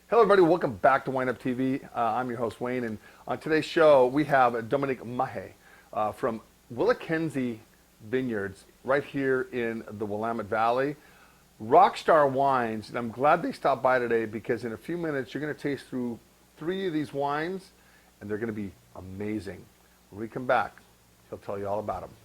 Hello everybody, welcome back to WineupTV. I'm your host Wayne, and on today's show we have Dominique Mahe from WillaKenzie Vineyards right here in the Willamette Valley. Rockstar wines, and I'm glad they stopped by today because in a few minutes you're going to taste through 3 of these wines and they're going to be amazing. When we come back, he'll tell you all about them.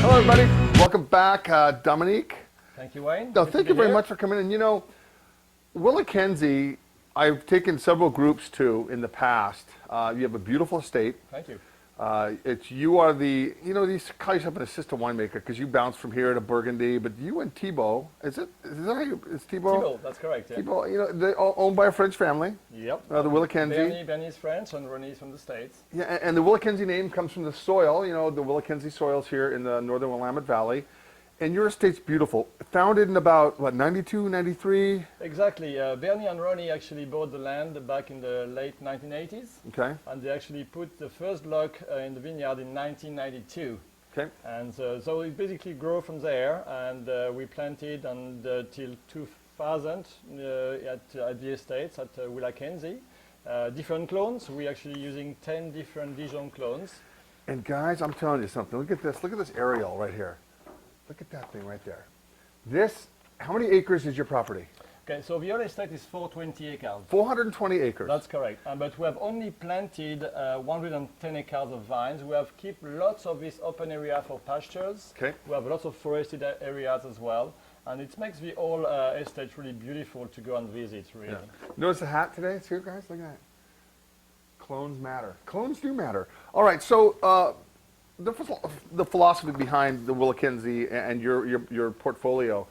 Hello everybody, welcome back, Dominique. Thank you, Wayne. No, thank you very much for coming in. You know, WillaKenzie, I've taken several groups to in the past. You have a beautiful estate. Thank you. You are the, you know, these call yourself an assistant winemaker because you bounce from here to Burgundy, but you and Thibault, is that how you, it's Thibault? Thibault, that's correct. Yeah. Thibault, you know, they're all owned by a French family. Yep. The WillaKenzie. Bernie is French and Ronnie is from the States. Yeah, and the WillaKenzie name comes from the soil, you know, the WillaKenzie soils here in the northern Willamette Valley. And your estate's beautiful. Founded in about, what, 92, 93? Exactly. Bernie and Ronnie actually bought the land back in the late 1980s. Okay. And they actually put the first block in the vineyard in 1992. Okay. And so it basically grew from there, and we planted till 2000 at the estates at WillaKenzie. Different clones. We're actually using 10 different Dijon clones. And guys, I'm telling you something. Look at this aerial right here. Look at that thing right there. This, how many acres is your property? Okay, so the whole estate is 420 acres. 420 acres. That's correct. But we have only planted 110 acres of vines. We have kept lots of this open area for pastures. Okay. We have lots of forested areas as well. And it makes the whole estate really beautiful to go and visit, really. Yeah. Notice the hat today? It's here, guys. Look at that. Clones matter. Clones do matter. All right, so the philosophy behind the WillaKenzie and your portfolio,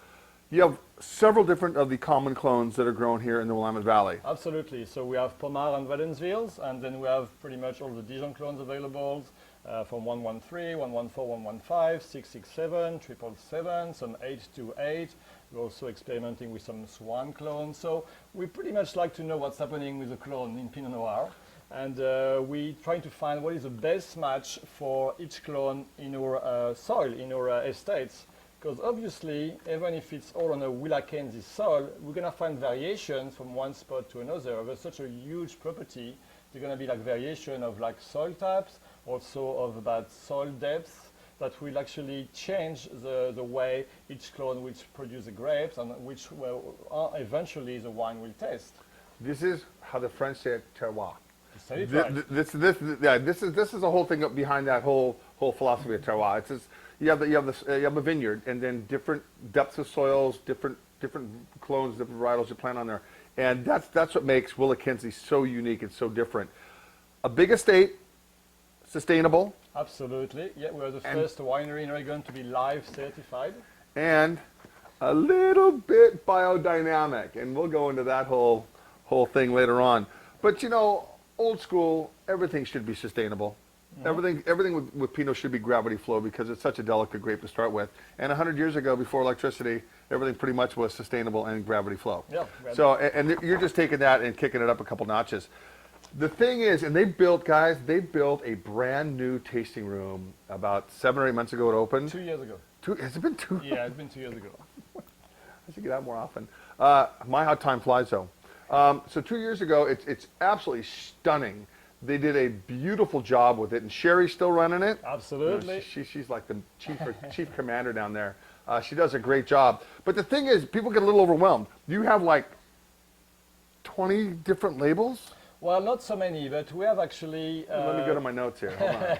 you have several different of the common clones that are grown here in the Willamette Valley. Absolutely. So we have Pommard and Valenswils, and then we have pretty much all the Dijon clones available from 113, 114, 115, 667, 777, some 828. We're also experimenting with some Swan clones. So we pretty much like to know what's happening with the clone in Pinot Noir. And we try to find what is the best match for each clone in our soil, in our estates. Because obviously, even if it's all on a WillaKenzie soil, we're going to find variations from one spot to another. Over such a huge property, there's going to be like variation of like soil types, also of about soil depth, that will actually change the way each clone will produce the grapes and which eventually the wine will taste. This is how the French say it, terroir. This is the whole thing up behind that whole philosophy of terroir. It's just, you have a vineyard, and then different depths of soils, different clones, different varietals you plant on there, and that's what makes WillaKenzie so unique and so different. A big estate, sustainable. Absolutely. Yeah, we're the first winery in Oregon to be live certified, and a little bit biodynamic, and we'll go into that whole thing later on. But you know, old school, everything should be sustainable. Mm-hmm. Everything with Pinot should be gravity flow because it's such a delicate grape to start with. And 100 years ago, before electricity, everything pretty much was sustainable and gravity flow. Yeah. So, and you're just taking that and kicking it up a couple notches. The thing is, and they built a brand new tasting room about 7 or 8 months ago. It opened. 2 years ago. Has it been 2? Yeah, it's been 2 years ago. I should get out more often. How time flies, though. So 2 years ago, it's absolutely stunning. They did a beautiful job with it, and Sherry's still running it. Absolutely. She's like the chief commander down there. She does a great job. But the thing is, people get a little overwhelmed. You have like 20 different labels? Well, not so many, but we have actually... Let me go to my notes here. Hold on.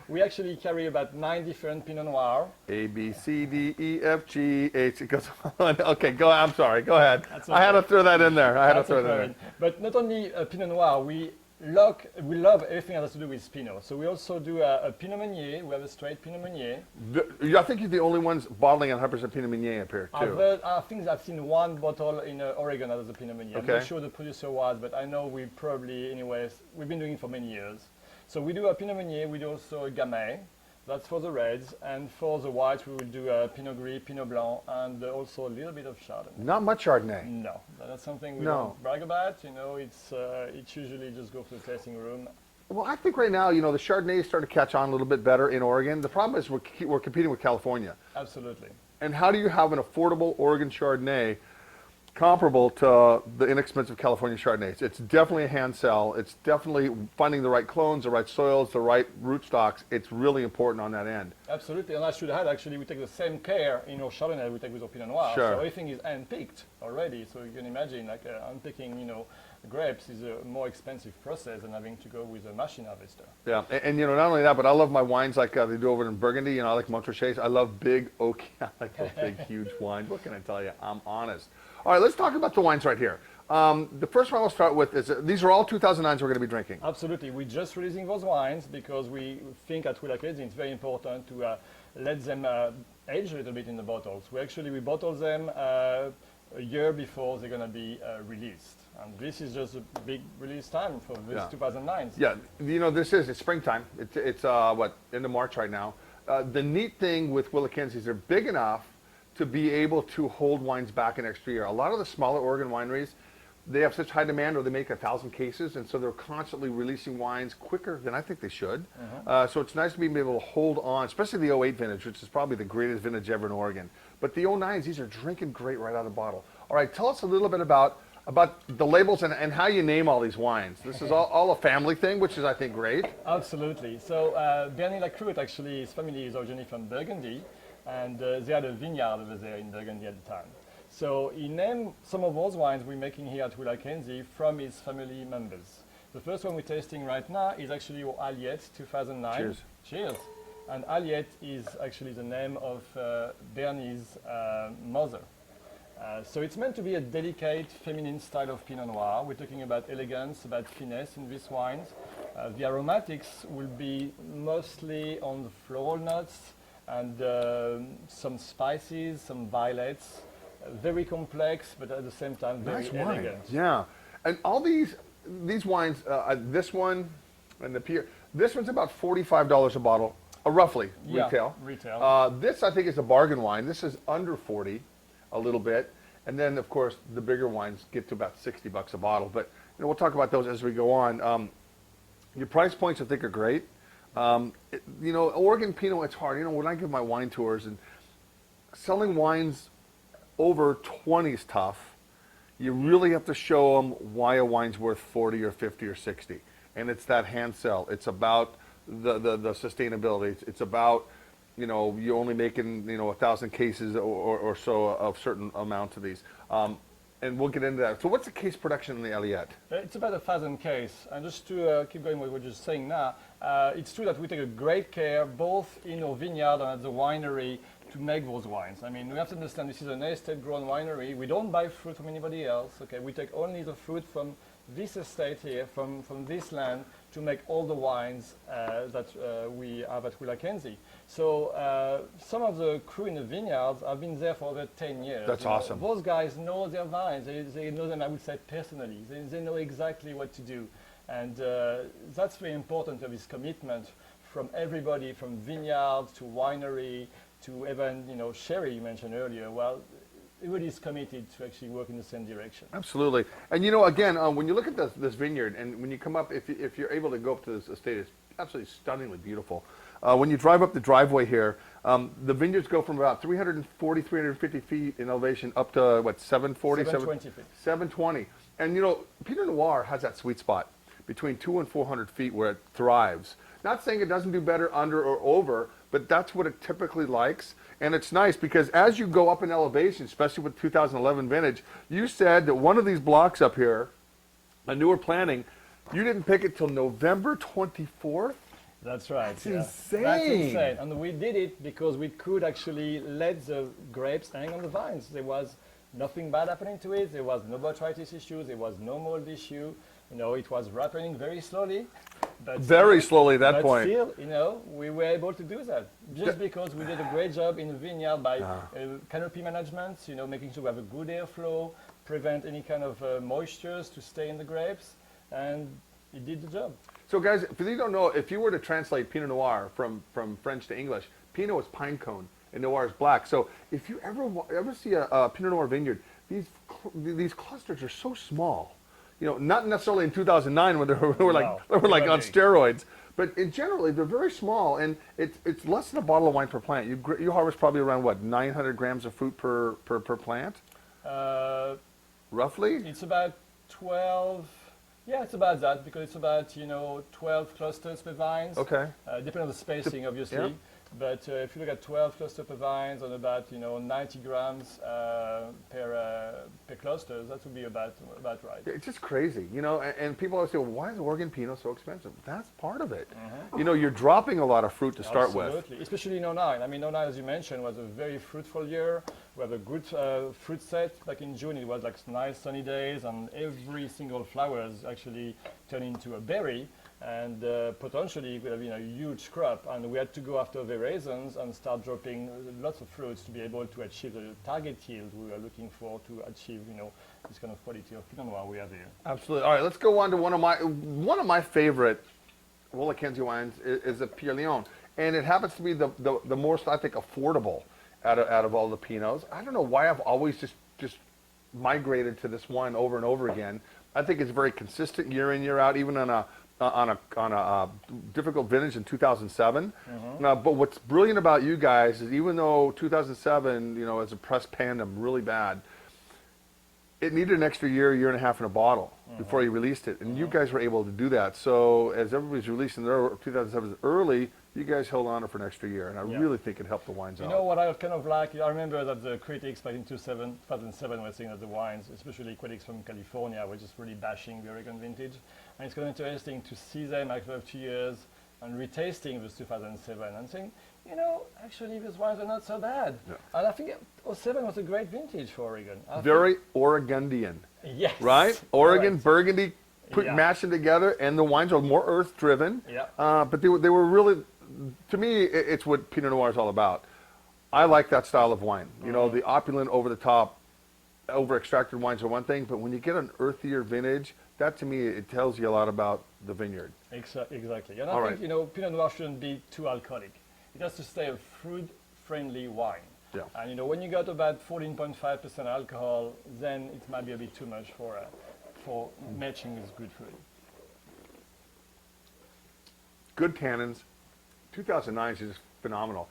We actually carry about 9 different Pinot Noir. A, B, C, D, E, F, G, H. It goes on. Okay, go. I'm sorry. Go ahead. Okay. I had to throw that in there. But not only Pinot Noir, we love everything that has to do with Pinot. So we also do a Pinot Meunier. We have a straight Pinot Meunier. I think you're the only ones bottling 100% Pinot Meunier up here, too. I think I've seen one bottle in Oregon that has a Pinot Meunier. Okay. I'm not sure the producer was, but I know we probably, anyways, we've been doing it for many years. So we do a Pinot Meunier, we do also a Gamay, That's for the reds, and for the whites we will do Pinot Gris, Pinot Blanc, and also a little bit of Chardonnay. Not much Chardonnay. No, that's something we No. don't brag about. You know, it's usually just go to the tasting room. Well, I think right now, you know, the Chardonnay is starting to catch on a little bit better in Oregon. The problem is we're competing with California. Absolutely. And how do you have an affordable Oregon Chardonnay comparable to the inexpensive California Chardonnays? It's definitely a hand sell. It's definitely finding the right clones, the right soils, the right rootstocks. It's really important on that end. Absolutely, and I should add, actually, we take the same care in our Chardonnay we take with our Pinot Noir. Sure. So everything is hand-picked already. So you can imagine, like, unpicking, you know, grapes is a more expensive process than having to go with a machine harvester. Yeah, and you know, not only that, but I love my wines like they do over in Burgundy. You know, I like Montrachet. I love big oak. I like those big, huge wines. What can I tell you? I'm honest. All right, let's talk about the wines right here. The first one I'll start with is these are all 2009s we're going to be drinking. Absolutely, we're just releasing those wines because we think at WillaKenzie it's very important to let them age a little bit in the bottles. We bottle them a year before they're going to be released. And this is just a big release time for this 2009s. Yeah, you know, it's springtime. It's what, end of March right now. The neat thing with WillaKenzie is they're big enough to be able to hold wines back an extra year. A lot of the smaller Oregon wineries, they have such high demand, or they make 1,000 cases, and so they're constantly releasing wines quicker than I think they should. So it's nice to be able to hold on, especially the 08 vintage, which is probably the greatest vintage ever in Oregon. But the 09s, these are drinking great right out of the bottle. All right, tell us a little bit about the labels and how you name all these wines. This is all a family thing, which is, I think, great. Absolutely. So Bernie Lacroute, actually, his family is originally from Burgundy, and they had a vineyard over there in Burgundy at the time. So he named some of those wines we're making here at WillaKenzie from his family members. The first one we're tasting right now is actually Aliette 2009. Cheers. Cheers. And Aliette is actually the name of Bernie's mother. So it's meant to be a delicate, feminine style of Pinot Noir. We're talking about elegance, about finesse in these wines. The aromatics will be mostly on the floral notes and some spices, some violets. Very complex, but at the same time very elegant. Yeah, and all these wines, this one and the Pierre, this one's about $45 a bottle, roughly retail. Retail. This I think is a bargain wine. This is under 40, a little bit, and then of course the bigger wines get to about $60 a bottle. But you know, we'll talk about those as we go on. Your price points I think are great. You know, Oregon Pinot, it's hard. You know, when I give my wine tours and selling wines over 20 is tough. You really have to show them why a wine's worth 40 or 50 or 60. And it's that hand sell. It's about the sustainability. It's about, you know, you're only making, you know, 1,000 cases or so of certain amount of these. And we'll get into that. So what's the case production in the Aliette? It's about 1,000 cases. And just to keep going with what you're saying now, it's true that we take a great care both in our vineyard and at the winery to make those wines. I mean, we have to understand this is an estate-grown winery. We don't buy fruit from anybody else. Okay, we take only the fruit from this estate here, from this land, to make all the wines that we have at WillaKenzie. So some of the crew in the vineyards have been there for over 10 years. That's awesome. Those guys know their vines. They know them, I would say, personally. They know exactly what to do. And that's very important to have this commitment from everybody, from vineyards to winery, to even, you know, sherry you mentioned earlier. Well, everybody is committed to actually work in the same direction. Absolutely. And you know, again, when you look at this vineyard, and when you come up, if you're able to go up to this estate, it's absolutely stunningly beautiful. When you drive up the driveway here, the vineyards go from about 340, 350 feet in elevation up to, what, 740? 720 feet. 720. And you know, Pinot Noir has that sweet spot between 200 and 400 feet where it thrives. Not saying it doesn't do better under or over, but that's what it typically likes. And it's nice because as you go up in elevation, especially with 2011 vintage, you said that one of these blocks up here, a newer planting, you didn't pick it till November 24th? That's right. That's insane. That's insane. And we did it because we could actually let the grapes hang on the vines. There was nothing bad happening to it. There was no botrytis issues. There was no mold issue. You know, it was ripening very slowly. But very slowly at that point. Still, you know, we were able to do that just because we did a great job in the vineyard by canopy management, you know, making sure we have a good airflow, prevent any kind of moistures to stay in the grapes, and it did the job. So guys, for those who don't know, if you were to translate Pinot Noir from French to English, Pinot is pine cone and Noir is black. So if you ever see a Pinot Noir vineyard, these clusters are so small. You know, not necessarily in 2009 when they were like on steroids, but in generally they're very small, and it's less than a bottle of wine per plant. You harvest probably around what, 900 grams of fruit per plant, roughly. It's about 12. Yeah, it's about that, because it's about 12 clusters per vines. Okay. Depending on the spacing, obviously. Yeah. But if you look at 12 clusters per vines and about 90 grams per cluster, that would be about right. It's just crazy, and people always say, well, why is Oregon Pinot so expensive? That's part of it. You're dropping a lot of fruit to start with. Absolutely, especially in 09. I mean, 09, as you mentioned, was a very fruitful year. We had a good fruit set. Back in June, it was like nice sunny days, and every single flower actually turned into a berry. And potentially it could have been a huge crop, and we had to go after the raisins and start dropping lots of fruits to be able to achieve the target yield we were looking for to achieve, this kind of quality of Pinot Noir we have here. Absolutely. All right, let's go on to one of my favorite WillaKenzie wines is a Pierre Lion, and it happens to be the most, I think, affordable out of all the Pinots. I don't know why I've always just migrated to this wine over and over again. I think it's very consistent year in, year out, even on a difficult vintage in 2007. But what's brilliant about you guys is, even though 2007, is a press pandem really bad, it needed an extra year and a half in a bottle before you released it, and you guys were able to do that. So as everybody's releasing their 2007 early, you guys held on for an extra year, and I really think it helped the wines out. You know what I kind of like? I remember that the critics back in 2007 were saying that the wines, especially critics from California, were just really bashing the Oregon vintage. And it's kind of interesting to see them after 2 years and retasting this 2007 and saying, actually these wines are not so bad. Yeah. And I think 07 was a great vintage for Oregon. Very Oregonian. Yes. Right? Oregon, Burgundy, mashing together, and the wines are more earth-driven. Yeah. But they were really, to me, it's what Pinot Noir is all about. I like that style of wine. The opulent, over-the-top, over-extracted wines are one thing, but when you get an earthier vintage, that to me, it tells you a lot about the vineyard. Exactly. And I think, Pinot Noir shouldn't be too alcoholic. It has to stay a fruit-friendly wine. Yeah. And when you got about 14.5% alcohol, then it might be a bit too much for matching with good fruit. Good tannins. 2009 is just phenomenal.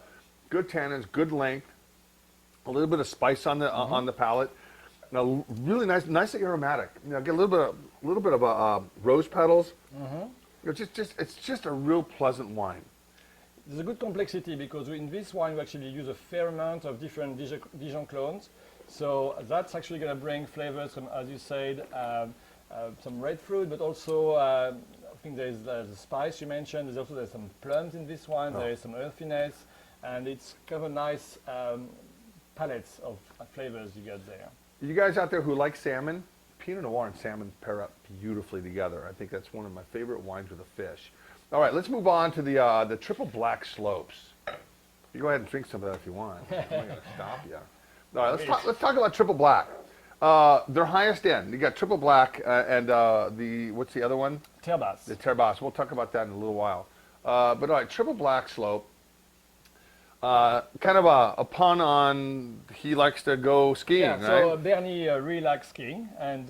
Good tannins, good length, a little bit of spice on the palate. Now, really nicely aromatic. Get a little bit of rose petals. It's just a real pleasant wine. There's a good complexity, because in this wine we actually use a fair amount of different Dijon clones. So that's actually going to bring flavors from, as you said, some red fruit, but also I think there's the spice you mentioned. There's some plums in this wine. There is some earthiness, and it's kind of a nice palettes of flavors you get there. You guys out there who like salmon, Pinot Noir and salmon pair up beautifully together. I think that's one of my favorite wines with a fish. All right, let's move on to the triple black slopes. You go ahead and drink some of that if you want. I'm not going to stop you. All right, let's talk about triple black. Their highest end. You got triple black and what's the other one? Terre Basse. The Terre Basse. We'll talk about that in a little while. But all right, triple black slope. Kind of a pun on he likes to go skiing, right? So Bernie really likes skiing, and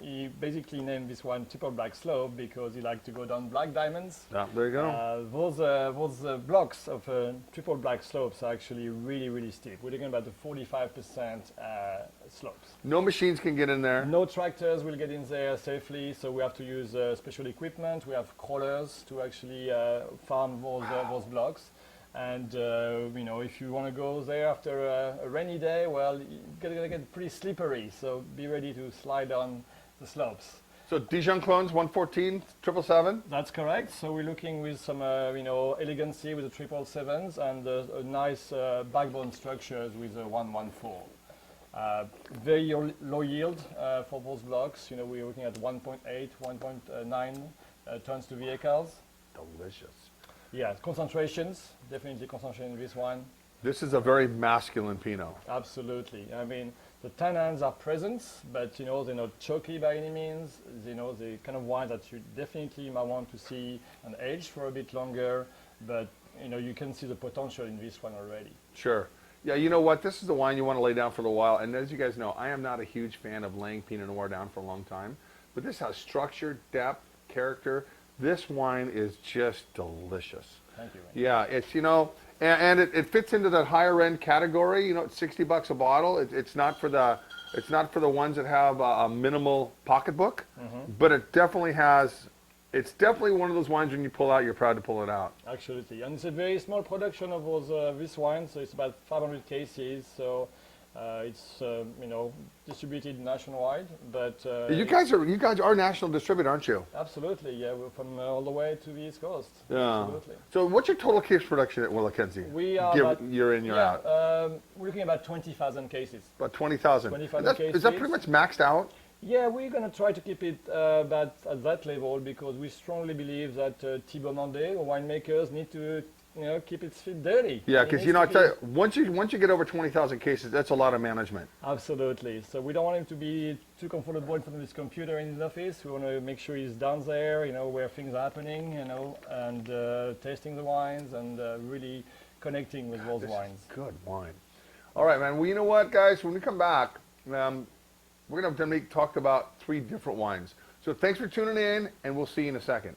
he basically named this one Triple Black Slope because he liked to go down black diamonds. Yeah, there you go. Those blocks of Triple Black Slopes are actually really, really steep. We're talking about the 45% slopes. No machines can get in there. No tractors will get in there safely, so we have to use special equipment. We have crawlers to actually farm those blocks. And if you want to go there after a rainy day, well, you're going to get pretty slippery. So be ready to slide down the slopes. So Dijon clones, 114, 777? That's correct. So we're looking with some, elegancy with the 777s and a nice backbone structures with a 114. Very low yield for those blocks. We're looking at 1.8, 1.9 tons to vehicles. Delicious. Yeah, concentrations, definitely concentration in this one. This is a very masculine Pinot. Absolutely. I mean, The tannins are present, but they're not chalky by any means. The kind of wine that you definitely might want to see and age for a bit longer, but you can see the potential in this one already. Sure. Yeah, you know what? This is the wine you want to lay down for a while. And as you guys know, I am not a huge fan of laying Pinot Noir down for a long time. But this has structure, depth, character. This wine is just delicious. Thank you, Wayne. Yeah, it's, and it fits into that higher end category. It's $60 a bottle. It's not for the ones that have a minimal pocketbook, but it definitely has. It's definitely one of those wines when you pull out, you're proud to pull it out. Absolutely, and it's a very small production of this wine, so it's about 500 cases. So it's distributed nationwide, but You guys are national distributor, aren't you? absolutely, yeah, we're from all the way to the East Coast. Yeah. Absolutely. So what's your total case production at WillaKenzie? We are Year in, year out. we're looking at about 20,000 cases. About 20,000. 20,000 Is that pretty much maxed out? Yeah, we're going to try to keep it about at that level because we strongly believe that Thibaut Mandé, winemakers, need to keep its feet dirty. Yeah, It because needs I to tell be- you, once you get over 20,000 cases, that's a lot of management. Absolutely. So we don't want him to be too comfortable in front of his computer in his office. We want to make sure he's down there, where things are happening, and tasting the wines and really connecting with those wines. Good wine. All right, man. Well, you know what, guys? When we come back, we're going to have Dominique talk about 3 different wines. So thanks for tuning in, and we'll see you in a second.